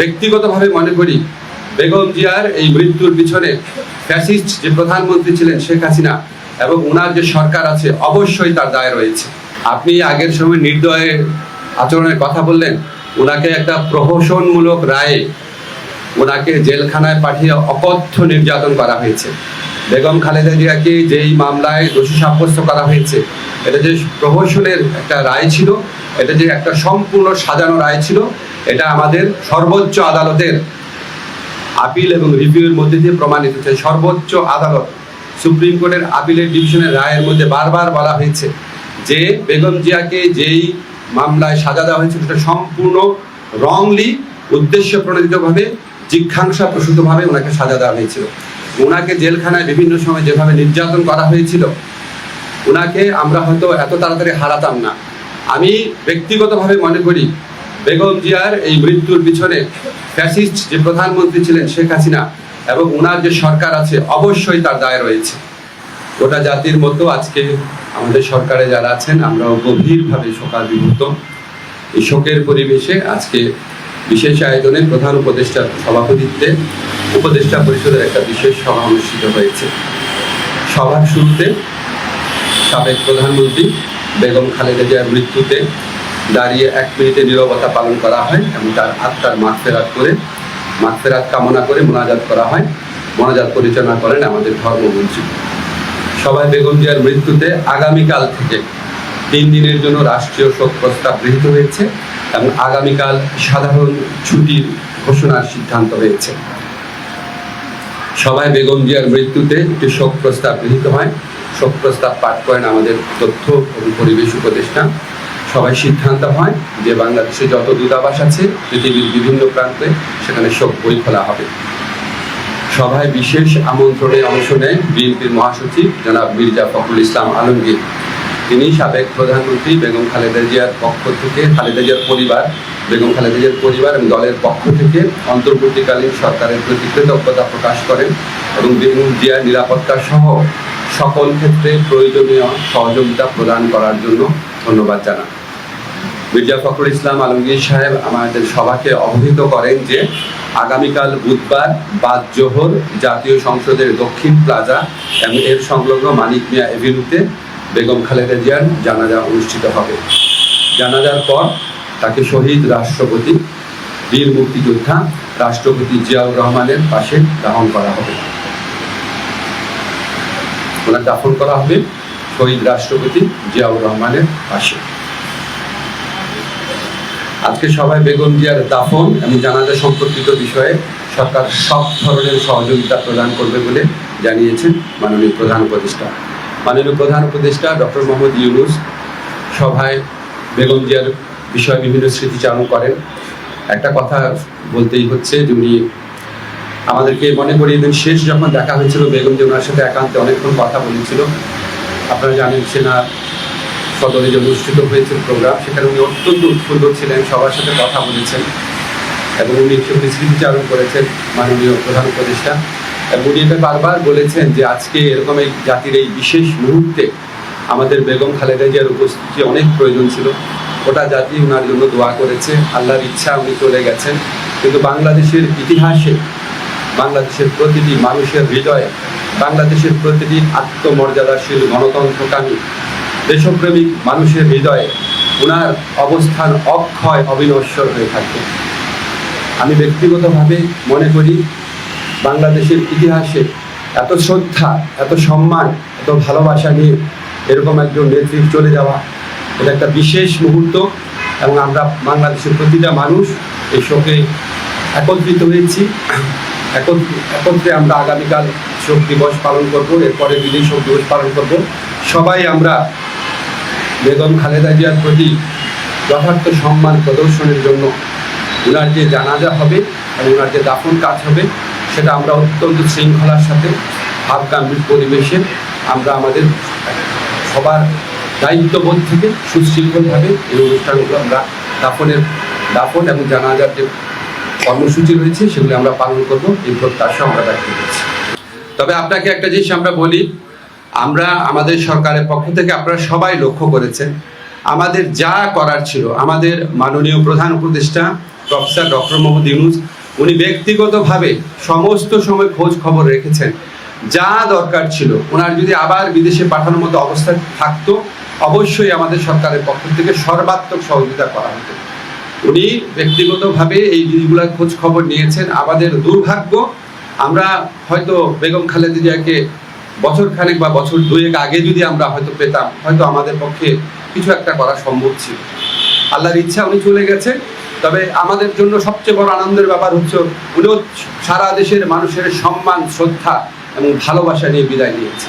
ব্যক্তিগতভাবে মনে করি বেগম জিয়ার এই মৃত্যুর পিছনে ফ্যাসিস্ট যে প্রধানমন্ত্রী ছিলেন শেখ হাসিনা এবং ওনার যে সরকার আছে অবশ্যই তার দায় রয়েছে। আপনি আগের সময় নির্দয় আচরণের কথা বললেন, ওনাকে একটা প্রহসনমূলক রায়ে ওনাকে জেলখানায় পাঠিয়ে অকথ্য নির্যাতন করা হয়েছে। বেগম খালেদা জিয়াকে যেই মামলায় দোষী সাব্যস্ত করা হয়েছে, এটা যে প্রহসনের একটা রায় ছিল, এটা যে একটা সম্পূর্ণ সাজানো রায় ছিল, এটা আমাদের সর্বোচ্চ আদালতের আপিল এবং রিভিউর মধ্যে দিয়ে প্রমাণিত হয়েছে। সর্বোচ্চ আদালত সুপ্রিম কোর্টের আপিলের ডিভিশনের রায়ের মধ্যে বারবার বলা হয়েছে যে বেগম জিয়াকে যেই মামলায় সাজা দেওয়া হয়েছিল সেটা সম্পূর্ণ রংলি, উদ্দেশ্য প্রণোদিতভাবে, জিজ্ঞাসাপ্রসূতভাবে ওনাকে সাজা দেওয়া হয়েছিল। ওনাকে জেলখানায় বিভিন্ন সময় যেভাবে নির্যাতন করা হয়েছিল, ওনাকে আমরা হয়তো এত তাড়াতাড়ি হারাতাম না। আমি ব্যক্তিগতভাবে মনে করি বেগম জিয়ার এই মৃত্যুর পিছনে ফ্যাসিস্ট যে প্রধানমন্ত্রী ছিলেন শেখ হাসিনা এবং ওনার যে সরকার আছে অবশ্যই তার দায় রয়েছে। গোটা জাতির মতো আজকে আমাদের সরকারে যারা আছেন আমরাও গভীরভাবে শোকাবিভূত। এই শোকের পরিবেশে আজকে বিশেষ আয়োজনে প্রধান উপদেষ্টার সভাপতিত্বে উপদেষ্টা পরিষদের একটা বিশেষ সভা অনুষ্ঠিত হয়েছে। সভার শুরুতে সাবেক প্রধানমন্ত্রী বেগম খালেদা জিয়ার মৃত্যুতে দাঁড়িয়ে 1 মিনিটে নীরবতা পালন করা হয় এবং তার আত্মার মাগফিরাত কামনা করে মোনাজাত করা হয়। মোনাজাত পরিচালনা করেন আমাদের ধর্মমন্ত্রী। সবাই বেগম জিয়ার মৃত্যুতে আগামীকাল থেকে 3 দিনের জন্য রাষ্ট্রীয় শোক প্রস্তাব গৃহীত হয়েছে এবং আগামীকাল সাধারণ ছুটির ঘোষণার সিদ্ধান্ত হয়েছে। সবাই বেগম জিয়ার মৃত্যুতে একটি শোক প্রস্তাব গৃহীত হয়। শোক প্রস্তাব পাঠ করেন আমাদের তথ্য এবং পরিবেশ উপদেষ্টা। সবাই সিদ্ধান্ত হয় যে বাংলাদেশে যত দূতাবাস আছে পৃথিবীর বিভিন্ন প্রান্তে সেখানে শোক বই খোলা হবে। সভায় বিশেষ আমন্ত্রণে অংশ নেন বিএনপির মহাসচিব জনাব মির্জা ফখরুল ইসলাম আলমগীর। তিনি সাবেক প্রধানমন্ত্রী বেগম খালেদা জিয়ার পক্ষ থেকে বেগম খালেদা জিয়ার পরিবার এবং দলের পক্ষ থেকে অন্তর্বর্তীকালীন সরকারের প্রতি কৃতজ্ঞতা প্রকাশ করেন এবং বেগম জিয়ার নিরাপত্তা সহ সকল ক্ষেত্রে প্রয়োজনীয় সহযোগিতা প্রদান করার জন্য ধন্যবাদ জানান। মির্জা ফখরুল ইসলাম আলমগীর সাহেব আমাদের সভাকে অবহিত করেন যে আগামীকাল বুধবার বাদ জোহর জাতীয় সংসদের দক্ষিণ প্লাজা এবং এর সংলগ্ন মানিক মিয়া এভিনিউতে বেগম খালেদা জিয়ার জানাজা অনুষ্ঠিত হবে। জানাজার পর তাকে শহীদ রাষ্ট্রপতি, বীর মুক্তিযোদ্ধা রাষ্ট্রপতি জিয়াউর রহমানের পাশে দাফন করা হবে। ওনার দাফন করা হবে শহীদ রাষ্ট্রপতি জিয়াউর রহমানের পাশে। আজকে সবাই বেগম জিয়ার দাফন এবং জানাজা সম্পর্কিত বিষয়ে সরকার সব ধরনের সহযোগিতা প্রদান করবে বলে জানিয়েছেন মাননীয় প্রধান উপদেষ্টা। মাননীয় প্রধান উপদেষ্টা ডক্টর মোহাম্মদ ইউনূস সভায় বেগম জিয়ার বিষয়ে বিভিন্ন স্মৃতিচারণ করেন। একটা কথা বলতেই হচ্ছে যে উনি আমাদেরকে মনে করিয়ে দেন শেষ যখন দেখা হয়েছিল বেগম জিয়া ওনার সাথে একান্তে অনেকক্ষণ কথা বলেছিল। আপনারা জানেন সেনা সদরে যে অনুষ্ঠিত হয়েছিল প্রোগ্রাম, সেখানে উনি অত্যন্ত উৎফুল্ল ছিলেন, সবার সাথে কথা বলেছেন এবং উনি সেগুলি স্মৃতিচারণ করেছেন মাননীয় প্রধান উপদেষ্টা। এবং উনি এটা বারবার বলেছেন যে আজকে এরকম এই জাতির এই বিশেষ মুহূর্তে আমাদের বেগম খালেদা জিয়ার উপস্থিতি অনেক প্রয়োজন ছিল। গোটা জাতি ওনার জন্য দোয়া করেছে, আল্লাহর ইচ্ছা উনি চলে গেছেন। কিন্তু বাংলাদেশের ইতিহাসে, বাংলাদেশের প্রতিটি মানুষের হৃদয়ে, বাংলাদেশের প্রতিটি আত্মমর্যাদাশীল গণতন্ত্রকামী দেশপ্রেমিক মানুষের হৃদয়ে ওনার অবস্থান অক্ষয় অবিনশ্বর হয়ে থাকবে। আমি ব্যক্তিগতভাবে মনে করি বাংলাদেশের ইতিহাসে এত শ্রদ্ধা, এত সম্মান, এত ভালোবাসা নিয়ে এরকম একজন নেত্রী চলে যাওয়া, এটা একটা বিশেষ মুহূর্ত এবং আমরা বাংলাদেশের প্রতিটা মানুষ এই শোকে একত্রিত হয়েছি। একত্রে আমরা আগামীকাল শোক দিবস পালন করব, এরপরে বিজয় শোক দিবস পালন করব। সবাই আমরা বেগম খালেদা জিয়ার প্রতি যথার্থ সম্মান প্রদর্শনের জন্য ওনার যে জানাজা হবে এবং ওনার যে দাফন কাজ হবে সেটা আমরা অত্যন্ত শৃঙ্খলার সাথে ভাবগাম্ভীর পরিবেশে আমরা আমাদের সবার দায়িত্ববোধ থেকে সুশৃঙ্খলভাবে এই অনুষ্ঠানগুলো আমরা দাফন এবং জানাজার যে কর্মসূচি রয়েছে সেগুলো আমরা পালন করব, এই প্রত্যাশা আমরা ব্যক্ত করছি। তবে আপনাকে একটা জিনিস আমরা বলি, আমরা আমাদের সরকারের পক্ষ থেকে আপনারা সবাই লক্ষ্য করেছেন আমাদের যা করার ছিল, আমাদের মাননীয় প্রধান উপদেষ্টা প্রফেসর ডক্টর মোহাম্মদ ইউনূস, উনি ব্যক্তিগতভাবে সমস্ত সময় খোঁজ খবর রেখেছেন। যা দরকার ছিল, ওনার যদি আবার বিদেশে পাঠানোর মতো অবস্থা থাকতো, অবশ্যই আমাদের সরকারের পক্ষ থেকে সর্বাত্মক সহযোগিতা করা হতো। উনি ব্যক্তিগতভাবে এই জিনিসগুলোর খোঁজ খবর নিয়েছেন। আমাদের দুর্ভাগ্য, আমরা হয়তো বেগম খালেদা জিয়াকে বছর খানেক বা বছর দুয়েক আগে যদি আমরা হয়তো পেতাম, হয়তো আমাদের পক্ষে কিছু একটা করা সম্ভব ছিল। আল্লাহর ইচ্ছা উনি চলে গেছে। তবে আমাদের জন্য সবচেয়ে বড় আনন্দের ব্যাপার হচ্ছে উনিও সারা দেশের মানুষের সম্মান, শ্রদ্ধা এবং ভালোবাসা নিয়ে বিদায় নিয়েছে।